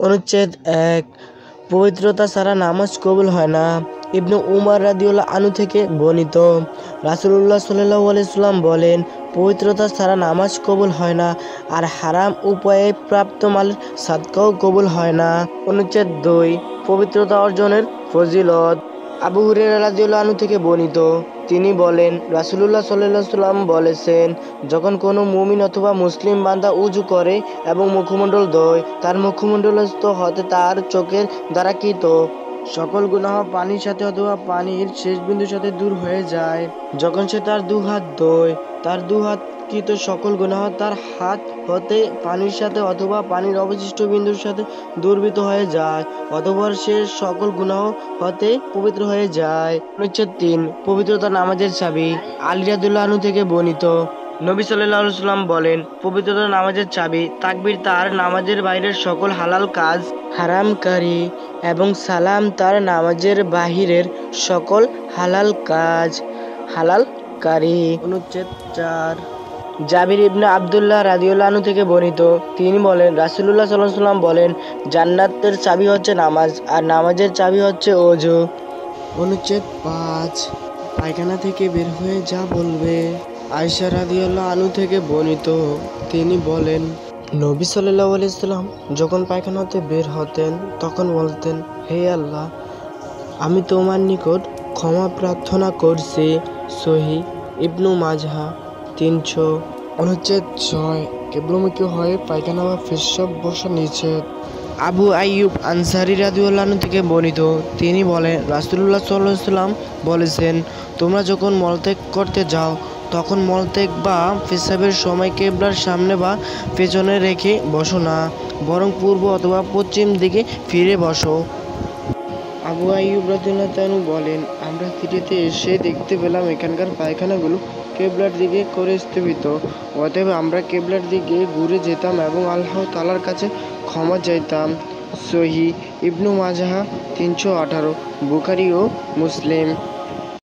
অনুচ্ছেদ ১। পবিত্রতা ছাড়া নামাজ কবুল হয় না। ইবনে উমর রাদিয়াল্লাহু আনহু থেকে বর্ণিত, রাসূলুল্লাহ সাল্লাল্লাহু আলাইহি ওয়াসাল্লাম বলেন, পবিত্রতা ছাড়া নামাজ কবুল হয় না, আর হারাম উপায়ে প্রাপ্ত মালের সাদকাও কবুল হয় না। অনুচ্ছেদ ২। পবিত্রতা অর্জনের ফজিলত। আবু হুরায়রা রাদিয়াল্লাহু আনহু থেকে বর্ণিত, তিনি বলেন, রাসূলুল্লাহ সাল্লাল্লাহু আলাইহি ওয়াসাল্লাম বলেছেন, যখন কোনো মুমিন অথবা মুসলিম বান্দা উযু করে এবং মুখমণ্ডল ধোয়, তার মুখমণ্ডলস্থ হতে তার চোখের দ্বারাকৃত সকল গুনাহ পানির সাথে অথবা পানির শেষ বিন্দুর সাথে দূর হয়ে যায়। যখন সে তার দু হাত ধোয়, তার দু হাত কৃত সকল গুনাহ তার হাত হতে পানির সাথে অথবা পানির অবশিষ্ট বিন্দুর সাথে দূরীভূত হয়ে যায়, অতঃপর সে সকল গুনাহ হতে পবিত্র হয়ে যায়। অনুচ্ছেদ ৩। পবিত্রতা নামাজের চাবি। আলী রাদিয়াল্লাহু আনহু থেকে বর্ণিত, নবী সাল্লাল্লাহু আলাইহি ওয়াসাল্লাম বলেন, পবিত্রতা নামাজের চাবি। তাকবীর তার নামাজের বাইরের সকল হালাল কাজ হারামকারী, এবং সালাম তার নামাজের বাহিরের সকল হালাল কাজ হালালকারী। অনুচ্ছেদ ৪। জাবির ইবনে আব্দুল্লাহ রাদিয়াল্লাহু আনহু থেকে বর্ণিত, তিনি বলেন, রাসূলুল্লাহ সাল্লাল্লাহু আলাইহি ওয়াসাল্লাম বলেন, জান্নাতের চাবি হচ্ছে নামাজ, আর নামাজের চাবি হচ্ছে ওযু। অনুচ্ছেদ ৫। পায়খানা থেকে বের হয়ে যা বলবে। আয়েশা রাদিয়াল্লাহু আনহা থেকে বর্ণিত, তিনি বলেন, নবী সাল্লাল্লাহু আলাইহি ওয়াসাল্লাম যখন পায়খানা হতে বের হতেন, তখন বলতেন, হে আল্লাহ, আমি তোমার নিকট ক্ষমা প্রার্থনা করছি। সহিহ ইবনু মাজাহ ৩০০। অনুচ্ছেদ ৬। কিবলামুখী হয়ে পায়খানা বা পেশাব বসা নিষেধ। আবু আইয়ুব আনসারী রাদিয়াল্লাহু আনহু থেকে বর্ণিত, তিনি বলেন, রাসূলুল্লাহ সাল্লাল্লাহু আলাইহি ওয়াসাল্লাম বলেছেন, তোমরা যখন মলত্যাগ করতে যাও, তখন মলত্যাগ বা পেশাবের সময় কিবলার সামনে বা পেছনে রেখে বসো না, বরং পূর্ব অথবা পশ্চিম দিকে ফিরে বসো। আবু আইয়ুব রাদিয়াল্লাহু আনহু বলেন, আমরা ফিরেতে এসে দেখতে পেলাম এখানকার পায়খানাগুলো কিবলার দিকে করে স্থাপিত। অতএব আমরা কিবলার দিকে ঘুরে যেতাম এবং আল্লাহ তাআলার কাছে ক্ষমা চাইতাম। সহিহ ইবনু মাজাহ ৩১৮, বুখারী ও মুসলিম।